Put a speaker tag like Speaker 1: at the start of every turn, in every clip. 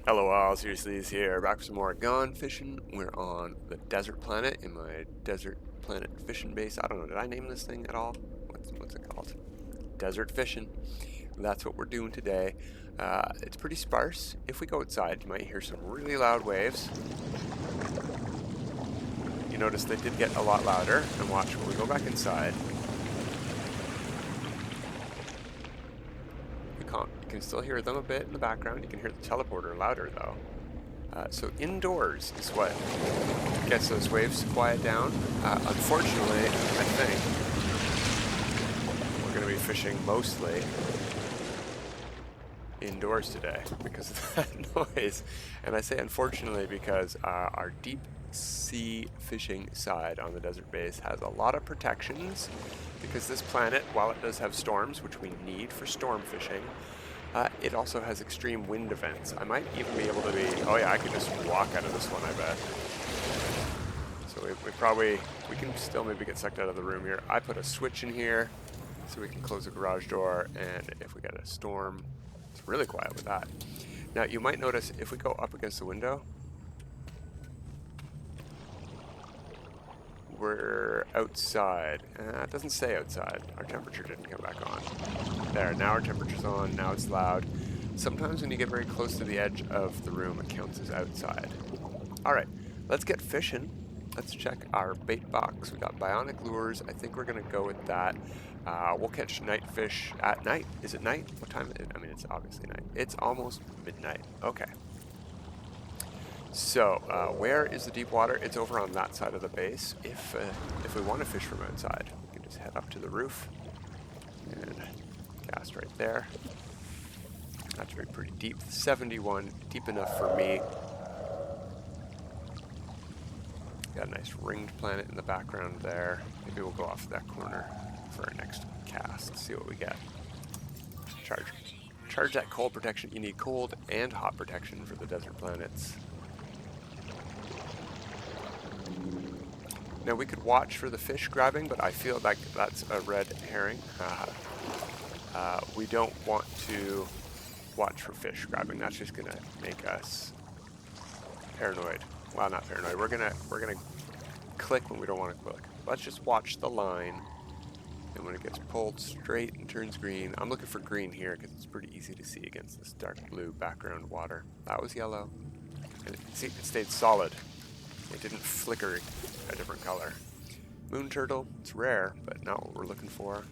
Speaker 1: LOL, seriously, is here. Back for some more Gone Fishing. We're on the desert planet in my desert planet fishing base. I don't know, did I name this thing at all? What's it called? Desert fishing. That's what we're doing today. It's pretty sparse. If we go outside, you might hear some really loud waves. You notice they did get a lot louder. And watch when we go back inside. You can still hear them a bit in the background. You can hear the teleporter louder though. So indoors is what gets those waves to quiet down. Unfortunately, I think we're going to be fishing mostly indoors today because of that noise. And I say unfortunately because our deep sea fishing side on the desert base has a lot of protections because this planet, while it does have storms, which we need for storm fishing, it also has extreme wind events. I might even be able to be, oh yeah, I could just walk out of this one, I bet. So we can still maybe get sucked out of the room here. I put a switch in here so we can close the garage door, and if we get a storm, it's really quiet with that. Now you might notice if we go up against the window, we're outside. It doesn't say outside. Our temperature didn't come back on. There, now our temperature's on, now it's loud. Sometimes when you get very close to the edge of the room, it counts as outside. Alright, let's get fishing. Let's check our bait box. We got Bionic Lures. I think we're going to go with that. We'll catch night fish at night. Is it night? What time is it? I mean, it's obviously night. It's almost midnight. Okay. So, where is the deep water? It's over on that side of the base. If we want to fish from outside, we can just head up to the roof and cast right there. That's pretty deep. 71, deep enough for me. Got a nice ringed planet in the background there. Maybe we'll go off that corner for our next cast. See what we get. Charge that cold protection. You need cold and hot protection for the desert planets. Now we could watch for the fish grabbing, but I feel like that's a red herring. We don't want to watch for fish grabbing. That's just gonna make us paranoid. Well, not paranoid. We're gonna click when we don't want to click. Let's just watch the line, and when it gets pulled straight and turns green, I'm looking for green here because it's pretty easy to see against this dark blue background water. That was yellow, and see, it stayed solid. It didn't flicker a different color. Moon turtle, it's rare, but not what we're looking for.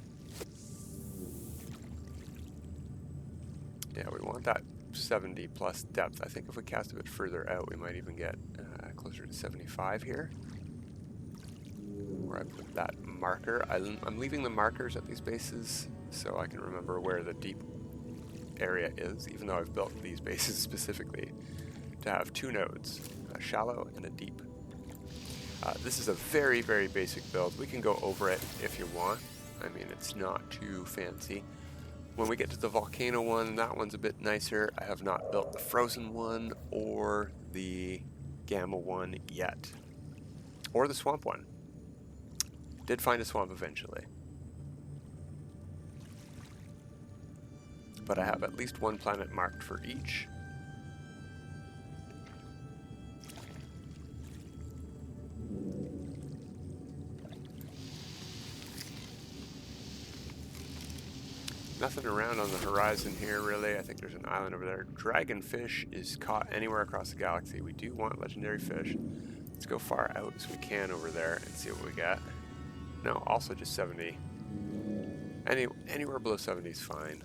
Speaker 1: Yeah, we want that 70 plus depth. I think if we cast a bit further out, we might even get closer to 75 here. Where I put that marker. I'm leaving the markers at these bases so I can remember where the deep area is, even though I've built these bases specifically to have two nodes, a shallow and a deep. This is a very, very basic build. We can go over it if you want. I mean, it's not too fancy. When we get to the volcano one, that one's a bit nicer. I have not built the frozen one or the gamma one yet. Or the swamp one. Did find a swamp eventually. But I have at least one planet marked for each. Nothing around on the horizon here, really. I think there's an island over there. Dragonfish is caught anywhere across the galaxy. We do want legendary fish. Let's go far out as we can over there and see what we get. No, also just 70. Anywhere below 70 is fine.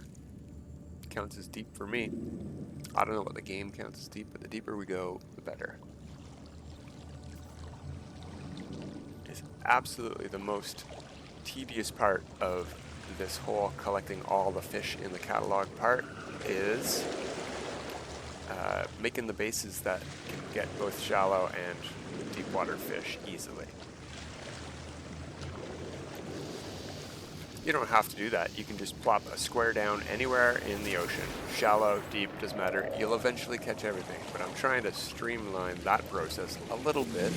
Speaker 1: Counts as deep for me. I don't know what the game counts as deep, but the deeper we go, the better. It's absolutely the most tedious part of this whole collecting all the fish in the catalog part is making the bases that can get both shallow and deep water fish easily. You don't have to do that. You can just plop a square down anywhere in the ocean. Shallow, deep, doesn't matter. You'll eventually catch everything. But I'm trying to streamline that process a little bit.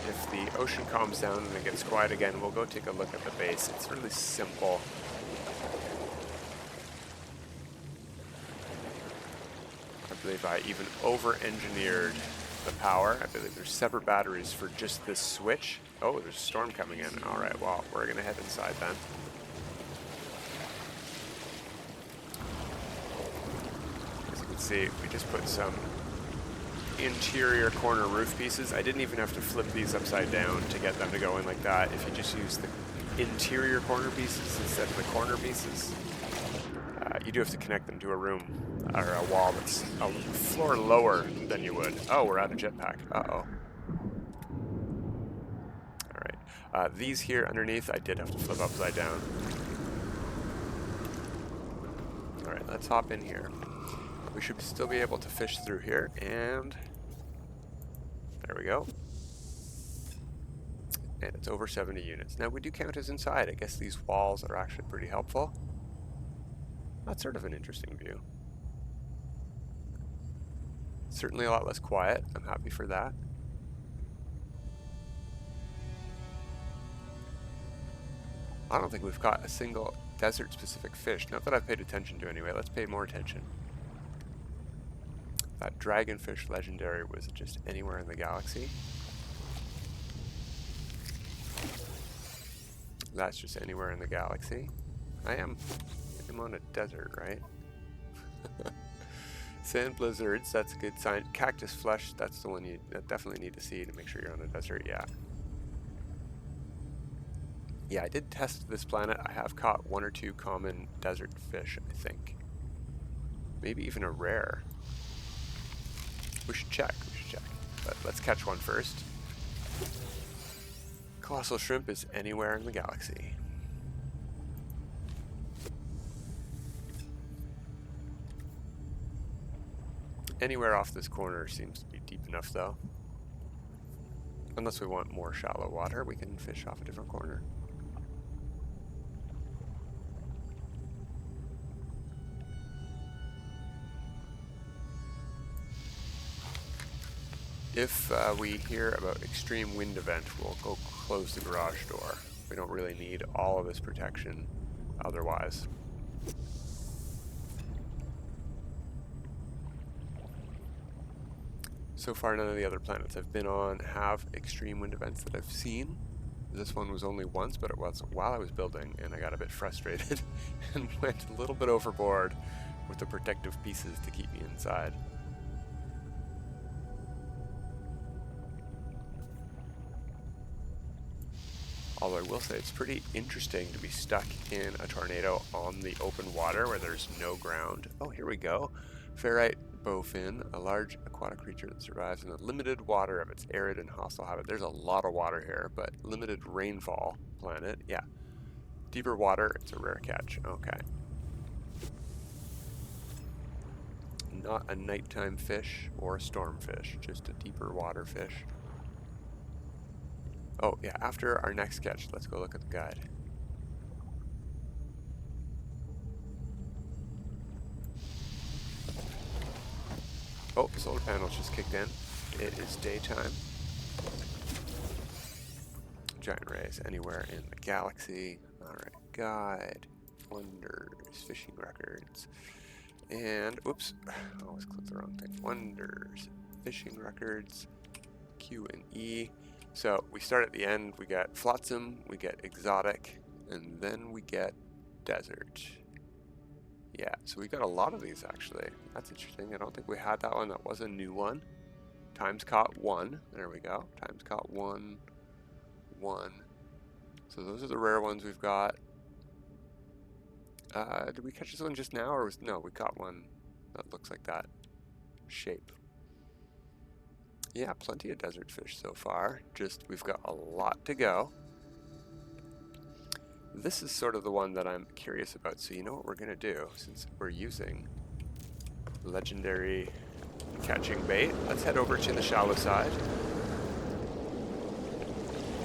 Speaker 1: if the ocean calms down and it gets quiet again, we'll go take a look at the base. It's really simple. I believe I even over-engineered the power. I believe there's separate batteries for just this switch. Oh, there's a storm coming in. All right, well, we're going to head inside then. As you can see, we just put some interior corner roof pieces. I didn't even have to flip these upside down to get them to go in like that. If you just use the interior corner pieces instead of the corner pieces, you do have to connect them to a room or a wall that's a floor lower than you would. Oh, we're out of jetpack. Uh-oh. All right. These here underneath, I did have to flip upside down. All right, let's hop in here. We should still be able to fish through here, and there we go. And it's over 70 units. Now we do count as inside. I guess these walls are actually pretty helpful. That's sort of an interesting view. Certainly a lot less quiet. I'm happy for that. I don't think we've caught a single desert-specific fish. Not that I've paid attention to anyway. Let's pay more attention. That dragonfish legendary was just anywhere in the galaxy. That's just anywhere in the galaxy. I'm on a desert, right? Sand blizzards, that's a good sign. Cactus flesh, that's the one you definitely need to see to make sure you're on a desert, yeah. Yeah, I did test this planet. I have caught 1 or 2 common desert fish, I think. Maybe even a rare. We should check, But let's catch one first. Colossal shrimp is anywhere in the galaxy. Anywhere off this corner seems to be deep enough though. Unless we want more shallow water, we can fish off a different corner. If we hear about extreme wind event, we'll go close the garage door. We don't really need all of this protection otherwise. So far, none of the other planets I've been on have extreme wind events that I've seen. This one was only once, but it was while I was building, and I got a bit frustrated and went a little bit overboard with the protective pieces to keep me inside. Although I will say it's pretty interesting to be stuck in a tornado on the open water where there's no ground. Oh, here we go. Ferrite bowfin, a large aquatic creature that survives in the limited water of its arid and hostile habitat. There's a lot of water here, but limited rainfall planet. Yeah. Deeper water, it's a rare catch. Okay. Not a nighttime fish or a storm fish, just a deeper water fish. Oh, yeah, after our next catch, let's go look at the guide. Oh, solar panels just kicked in. It is daytime. Giant rays anywhere in the galaxy. Alright, guide, wonders, fishing records, and, oops, I always click the wrong thing. Wonders, fishing records, Q and E. So we start at the end, we get flotsam, we get exotic, and then we get desert. Yeah, so we got a lot of these actually. That's interesting. I don't think we had that one. That was a new one. Times caught 1. There we go. Times caught 1. 1. So those are the rare ones we've got. Did we catch this one just now, or was no? We caught one that looks like that shape. Yeah, plenty of desert fish so far. Just we've got a lot to go. This is sort of the one that I'm curious about. So you know what we're gonna do since we're using legendary catching bait. Let's head over to the shallow side.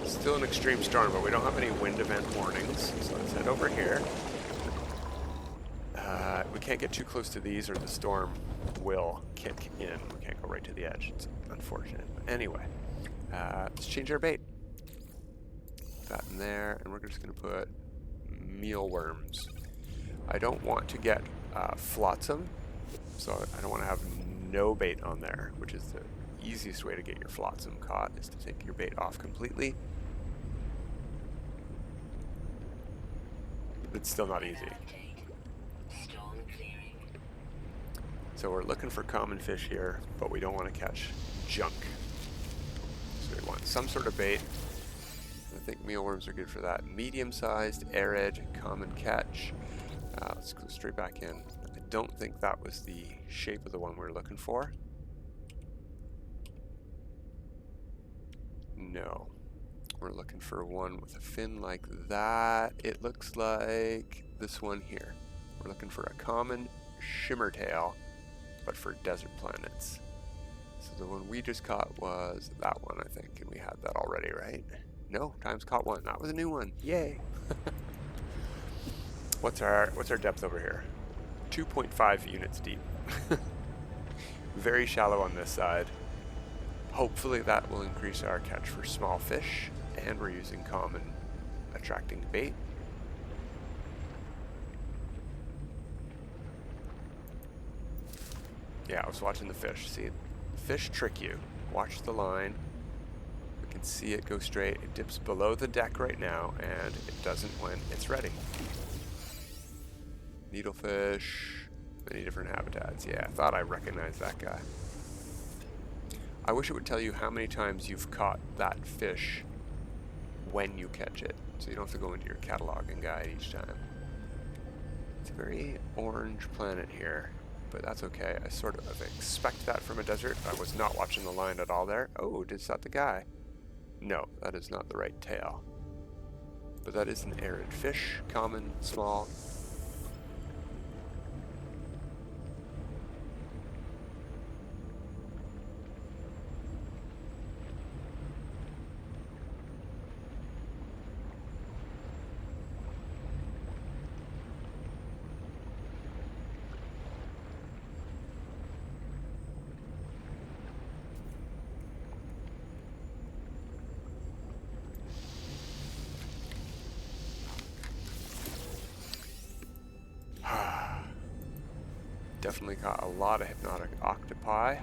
Speaker 1: Still an extreme storm, but we don't have any wind event warnings. So let's head over here. We can't get too close to these or the storm will kick in. We can't go right to the edge. It's unfortunate. But anyway, Let's change our bait. That in there, and we're just going to put mealworms. I don't want to get flotsam, so I don't want to have no bait on there, which is the easiest way to get your flotsam caught, is to take your bait off completely. It's still not easy. So we're looking for common fish here, but we don't want to catch junk. So we want some sort of bait. I think mealworms are good for that. Medium-sized, arid, common catch. Let's go straight back in. I don't think that was the shape of the one we're looking for. No. We're looking for one with a fin like that. It looks like this one here. We're looking for a common shimmertail, but for desert planets. So the one we just caught was that one, I think, and we had that already, right? No, times caught one. That was a new one. Yay! What's our depth over here? 2.5 units deep. Very shallow on this side. Hopefully that will increase our catch for small fish, and we're using common attracting bait. Yeah, I was watching the fish. See, fish trick you. Watch the line. We can see it go straight. It dips below the deck right now, and it doesn't when it's ready. Needlefish, many different habitats. Yeah, I thought I recognized that guy. I wish it would tell you how many times you've caught that fish when you catch it, so you don't have to go into your catalog and guide each time. It's a very orange planet here, but that's okay. I sort of expect that from a desert. I was not watching the line at all there. Oh, is that the guy? No, that is not the right tail. But that is an arid fish, common, small. Definitely caught a lot of hypnotic octopi.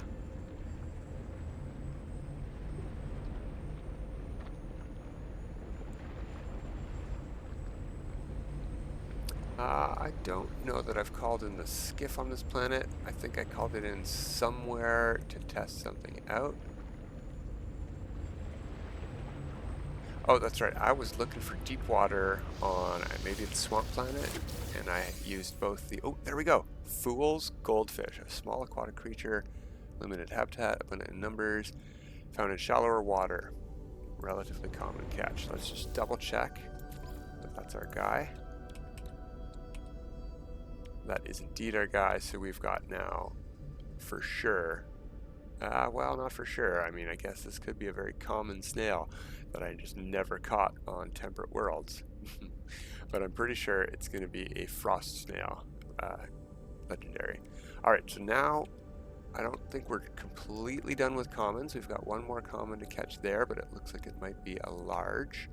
Speaker 1: I don't know that I've called in the skiff on this planet. I think I called it in somewhere to test something out. Oh, that's right. I was looking for deep water on maybe it's Swamp Planet, and I used both the... Oh, there we go. Fool's goldfish, a small aquatic creature, limited habitat, abundant in numbers, found in shallower water. Relatively common catch. Let's just double check that that's our guy. That is indeed our guy, so we've got now, for sure... well, not for sure. I mean, I guess this could be a very common snail that I just never caught on Temperate Worlds. But I'm pretty sure it's going to be a frost snail, legendary. Alright, so now I don't think we're completely done with commons. We've got one more common to catch there, but it looks like it might be a large.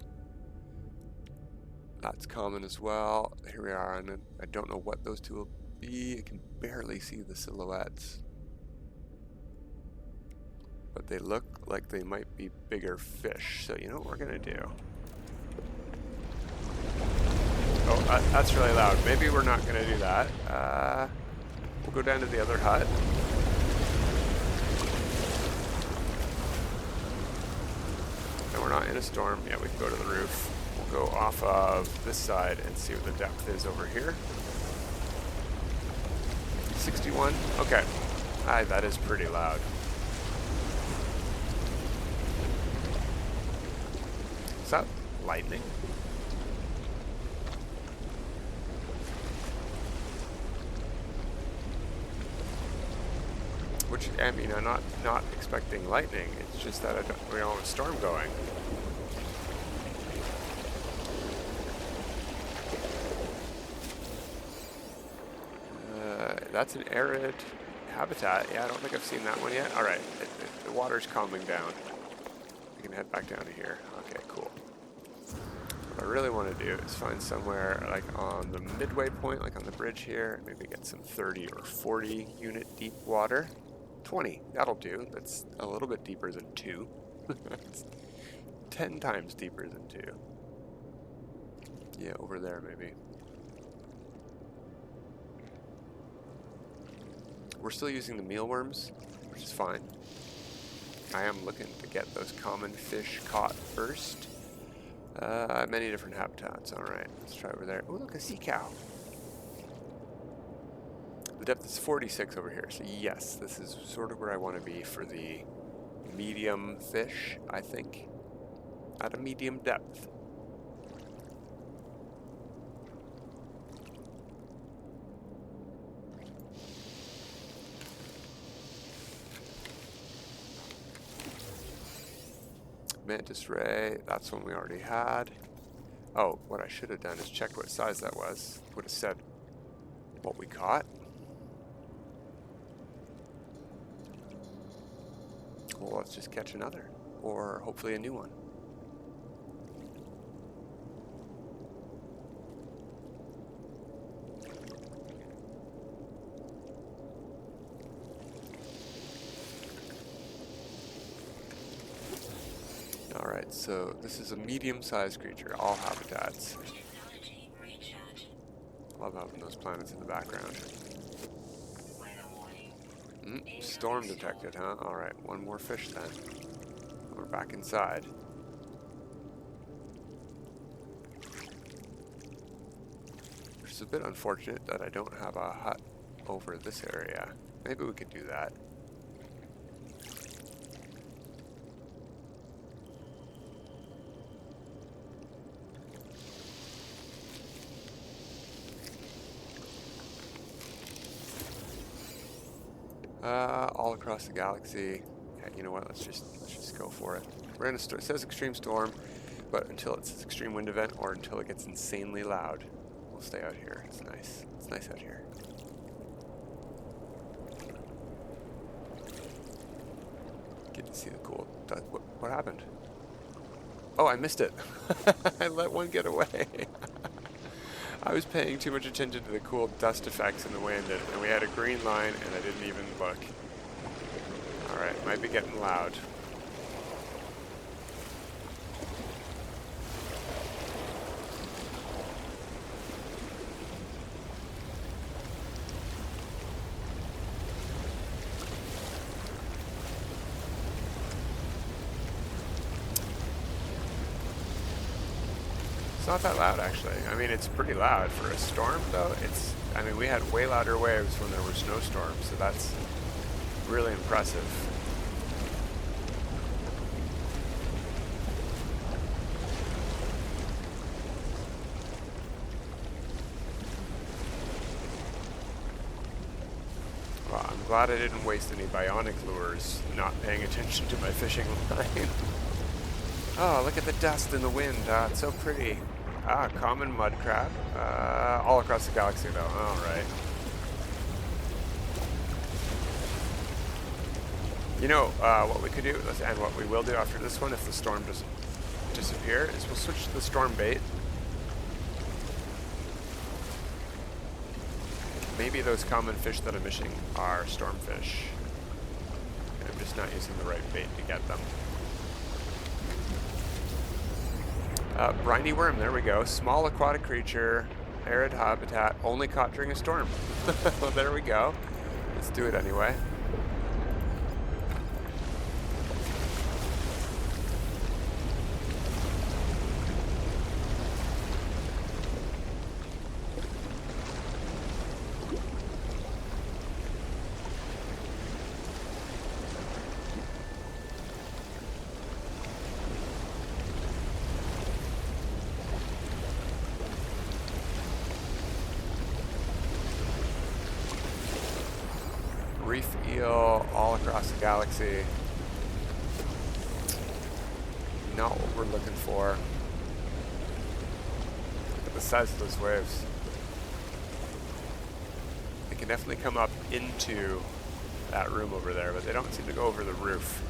Speaker 1: That's common as well. Here we are, and I don't know what those two will be. I can barely see the silhouettes. But they look like they might be bigger fish. So you know what we're gonna do? Oh, that's really loud. Maybe we're not gonna do that. We'll go down to the other hut. And we're not in a storm. Yeah, we can go to the roof. We'll go off of this side and see what the depth is over here. 61. Okay. That is pretty loud. Is that lightning? Which, I mean, I'm not expecting lightning. It's just that we don't have a storm going. That's an arid habitat. Yeah, I don't think I've seen that one yet. All right, the water's calming down. We can head back down to here. Okay, cool. What I really want to do is find somewhere like on the midway point, like on the bridge here, maybe get some 30 or 40 unit deep water. 20, that'll do. That's a little bit deeper than 2. It's 10 times deeper than 2. Yeah, over there maybe. We're still using the mealworms, which is fine. I am looking to get those common fish caught first. Many different habitats. Alright, let's try over there. Oh, look, a sea cow. The depth is 46 over here, so yes, this is sort of where I want to be for the medium fish, I think. At a medium depth. Mantis ray, that's one we already had. Oh, what I should have done is checked what size that was. Would have said what we caught. Well, let's just catch another, or hopefully a new one. Alright, so this is a medium-sized creature, all habitats. Love having those planets in the background. Storm detected, huh? Alright, one more fish then. We're back inside. Which is a bit unfortunate that I don't have a hut over this area. Maybe we could do that. All across the galaxy. Yeah, you know what? Let's just go for it. We're in a storm. It says extreme storm, but until it's an extreme wind event or until it gets insanely loud, we'll stay out here. It's nice. It's nice out here. Get to see the cool. What happened? Oh, I missed it. I let one get away. I was paying too much attention to the cool dust effects in the wind, and we had a green line, and I didn't even look. Alright, might be getting loud. It's not that loud, actually. I mean, it's pretty loud for a storm, though. I mean, we had way louder waves when there were snowstorms, so that's really impressive. Well, I'm glad I didn't waste any bionic lures not paying attention to my fishing line. Oh, look at the dust in the wind. It's so pretty. Common mud crab. All across the galaxy, though. All right. You know, what we could do, and what we will do after this one, if the storm doesn't disappear, is we'll switch to the storm bait. Maybe those common fish that I'm missing are stormfish. I'm just not using the right bait to get them. Briny worm, there we go. Small aquatic creature, arid habitat, only caught during a storm. Well, there we go. Let's do it anyway. Reef eel all across the galaxy. Not what we're looking for. Look at the size of those waves. They can definitely come up into that room over there, but they don't seem to go over the roof.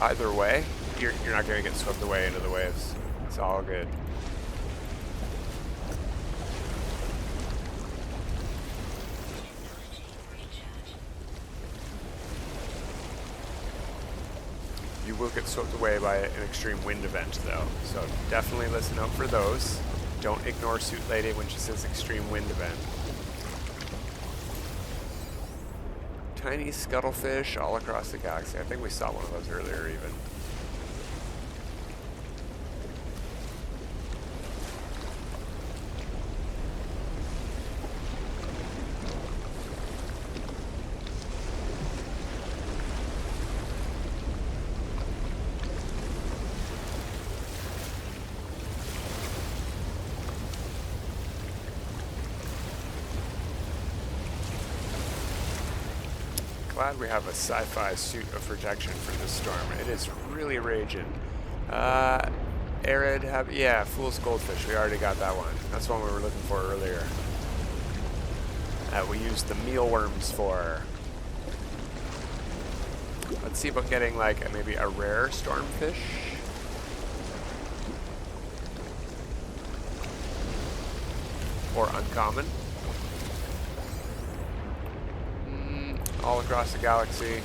Speaker 1: Either way, you're not going to get swept away into the waves. It's all good. You will get swept away by an extreme wind event, though, so definitely listen out for those. Don't ignore Suit Lady when she says extreme wind event. Tiny scuttlefish all across the galaxy. I think we saw one of those earlier even. Glad we have a sci-fi suit of protection for this storm. It is really raging. Arid, yeah, Fool's Goldfish. We already got that one. That's one we were looking for earlier. We used the mealworms for. Let's see about getting like maybe a rare stormfish. Or uncommon. All across the galaxy.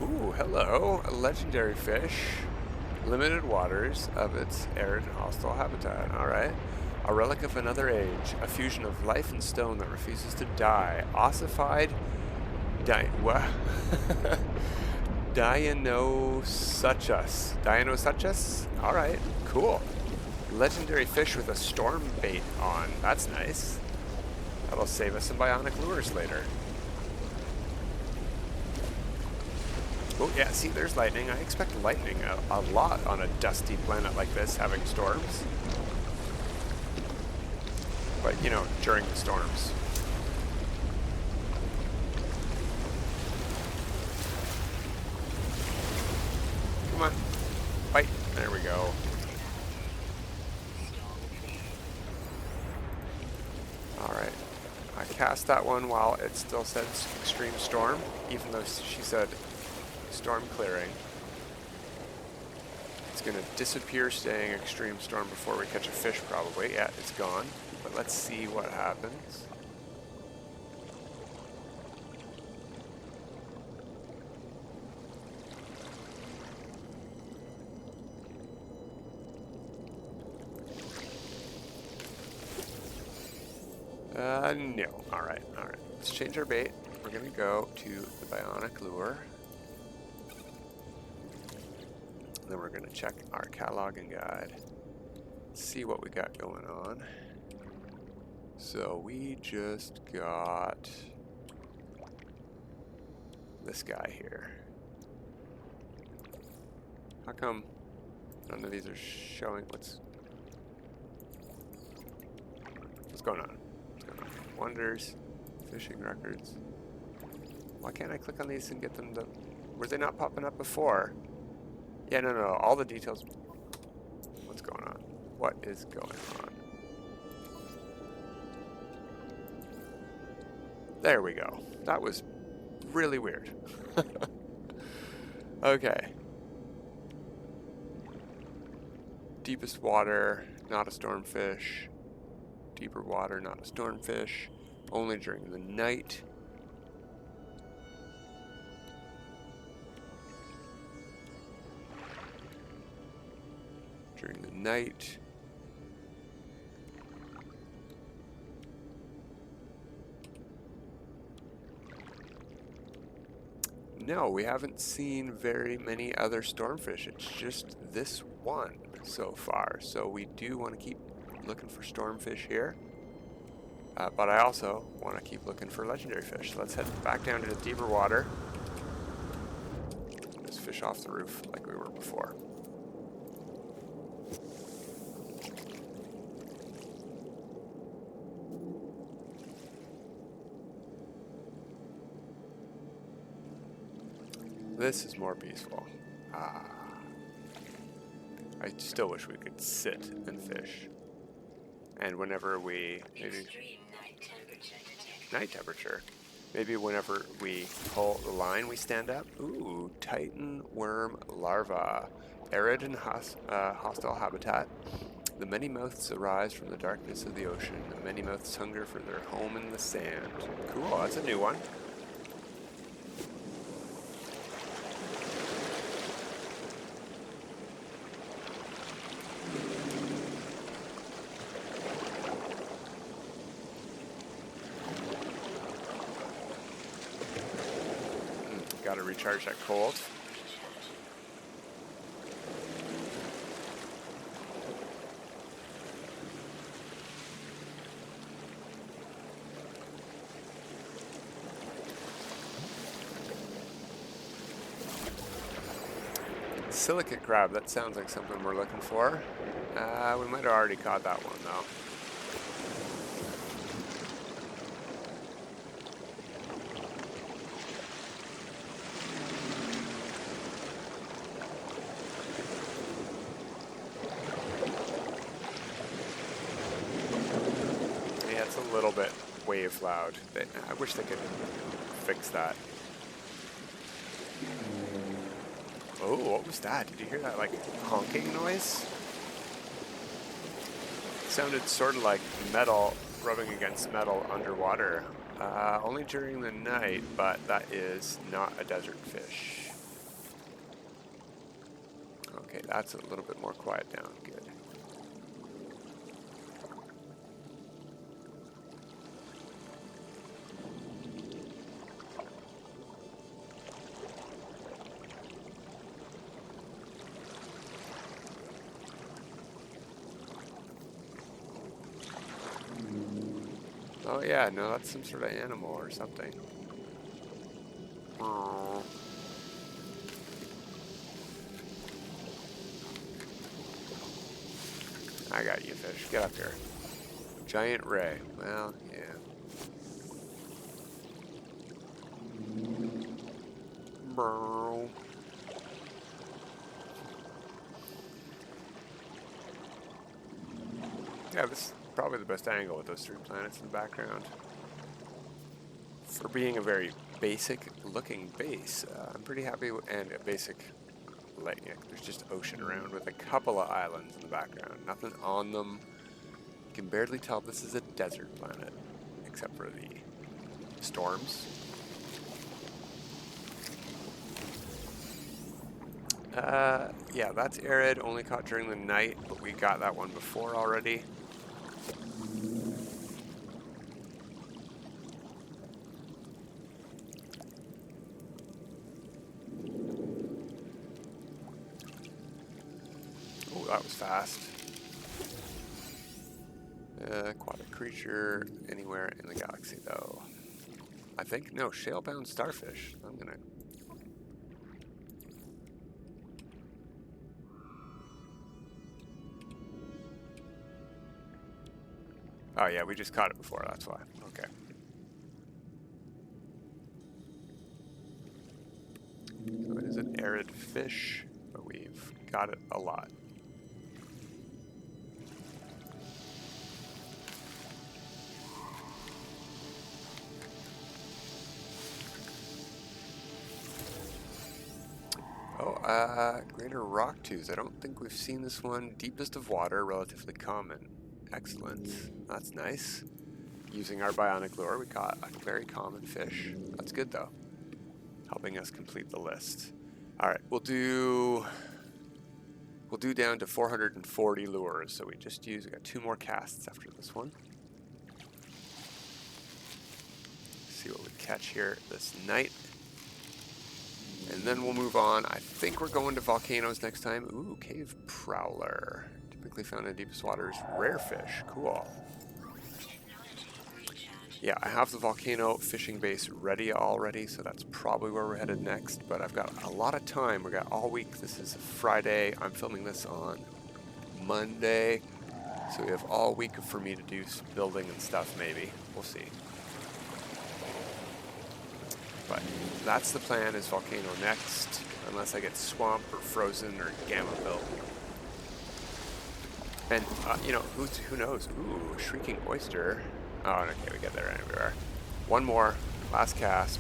Speaker 1: Ooh, hello, a legendary fish. Limited waters of its arid and hostile habitat. Alright. A relic of another age, a fusion of life and stone that refuses to die. Ossified Deinosuchus. Deinosuchus? Alright, cool. Legendary fish with a storm bait on. That's nice. That'll save us some bionic lures later. Oh yeah, see there's lightning. I expect lightning a lot on a dusty planet like this having storms. But, you know, during the storms. Come on. Bite. There we go. Alright. I cast that one while it still said extreme storm, even though she said storm clearing. It's going to disappear staying extreme storm before we catch a fish probably. Yeah, it's gone. But let's see what happens. No. Alright. Let's change our bait. We're going to go to the Bionic Lure. Then we're going to check our catalog and guide. See what we got going on. So we just got this guy here. How come none of these are showing what's going on? Wonders, fishing records. Why can't I click on these and get them to... Were they not popping up before? Yeah, no, all the details. What's going on? What is going on? There we go. That was really weird. Okay. Deepest water, not a stormfish. Deeper water, not a stormfish. Only during the night. During the night. No, we haven't seen very many other stormfish. It's just this one so far. So we do want to keep looking for stormfish here. But I also want to keep looking for legendary fish. So let's head back down to the deeper water. Just fish off the roof like we were before. This is more peaceful. Ah. I still wish we could sit and fish. And whenever we... maybe... night temperature. Maybe whenever we pull the line, we stand up. Ooh, Titanworm larva. Arid and hostile habitat. The many mouths arise from the darkness of the ocean. The many mouths hunger for their home in the sand. Cool, that's a new one. Gotta recharge that cold. Silicate crab, that sounds like something we're looking for. We might have already caught that one though. Yeah, it's a little bit wave loud. I wish they could fix that. Oh, what was that? Did you hear that, like, honking noise? It sounded sort of like metal rubbing against metal underwater. Only during the night, but that is not a desert fish. Okay, that's a little bit more quiet now. Good. Oh yeah, no, that's some sort of animal or something. Aww. I got you, fish. Get up here. Giant ray. Well, yeah. Bro. Yeah, this is probably the best angle with those three planets in the background. For being a very basic looking base, I'm pretty happy and a basic lake. Yeah, there's just ocean around with a couple of islands in the background. Nothing on them. You can barely tell this is a desert planet, except for the storms. Yeah, that's Arid, only caught during the night, but we got that one before already. Oh, that was fast. Aquatic creature anywhere in the galaxy, though. I think, no, shale-bound starfish. I'm gonna... Oh yeah, we just caught it before, that's why. Okay. So it is an arid fish, but we've got it a lot. Oh, greater rock tooth. I don't think we've seen this one. Deepest of water, relatively common. Excellent. That's nice. Using our Bionic Lure, we caught a very common fish. That's good though. Helping us complete the list. Alright, we'll do down to 440 lures. So we got 2 more casts after this one. See what we catch here this night. And then we'll move on. I think we're going to volcanoes next time. Ooh, cave prowler. Typically found in deepest waters. Rare fish. Cool. Yeah, I have the volcano fishing base ready already, so that's probably where we're headed next. But I've got a lot of time. We got all week. This is a Friday. I'm filming this on Monday. So we have all week for me to do some building and stuff, maybe. We'll see. But that's the plan, is volcano next, unless I get swamp or frozen or gamma built. And, you know, who knows? Ooh, shrieking oyster. Oh, okay, we get there anywhere. One more, last cast.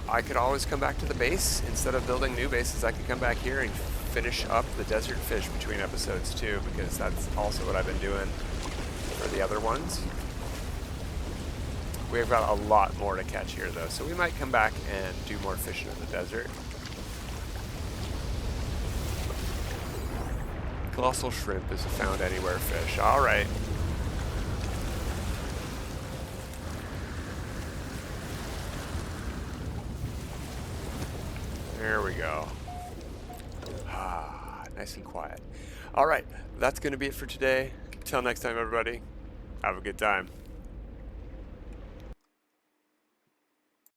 Speaker 1: I could always come back to the base. Instead of building new bases, I could come back here and finish up the desert fish between episodes too, because that's also what I've been doing for the other ones. We've got a lot more to catch here though, so we might come back and do more fishing in the desert. Colossal shrimp is a found anywhere fish. All right. There we go. Ah, nice and quiet. All right, that's going to be it for today. Till next time, everybody. Have a good time.